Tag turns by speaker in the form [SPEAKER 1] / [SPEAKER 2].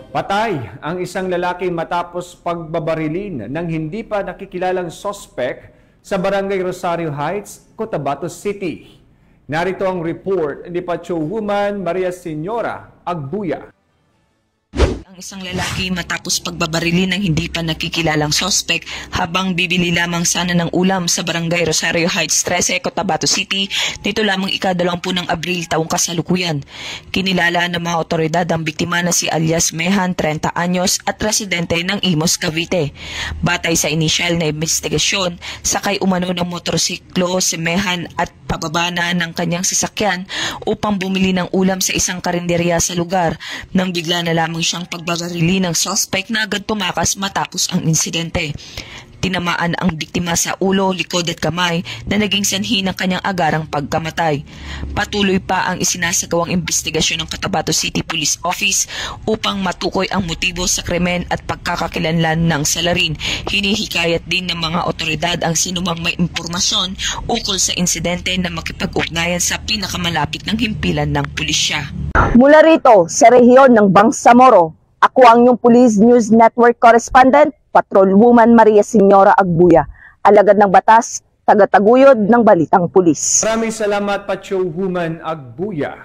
[SPEAKER 1] Patay ang isang lalaki matapos pagbabarilin ng hindi pa nakikilalang sospek sa Barangay Rosario Heights, Cotabato City. Narito ang report ni Pacho Woman Maria Senyora Agbuya.
[SPEAKER 2] Ang isang lalaki matapos pagbabarili ng hindi pa nakikilalang sospek habang bibili lamang sana ng ulam sa Barangay Rosario Heights 13, Cotabato City nito lamang ika-20 ng Abril taong kasalukuyan. Kinilala ng mga otoridad ang biktima na si alias Mehan, 30 anyos at residente ng Imos, Cavite. Batay sa inisyal na investigasyon, sakay umano ng motorsiklo si Mehan at pababa na ng kanyang sasakyan upang bumili ng ulam sa isang karinderya sa lugar nang bigla na lamang siyang pagbabarili ng suspect na agad tumakas matapos ang insidente. Tinamaan ang biktima sa ulo, likod at kamay na naging sanhi ng kanyang agarang pagkamatay. Patuloy pa ang isinasagawang investigasyon ng Cotabato City Police Office upang matukoy ang motibo sa krimen at pagkakakilanlan ng salarin. Hinihikayat din ng mga otoridad ang sinumang may impormasyon ukol sa insidente na makipag-ugnayan sa pinakamalapit ng himpilan ng pulisya.
[SPEAKER 3] Mula rito sa rehiyon ng Bangsamoro, ako ang inyong Police News Network Correspondent, Patrolwoman Maria Senyora Agbuya, alagad ng batas, tagataguyod ng balitang pulis.
[SPEAKER 1] Maraming salamat, Pacho Woman Agbuya.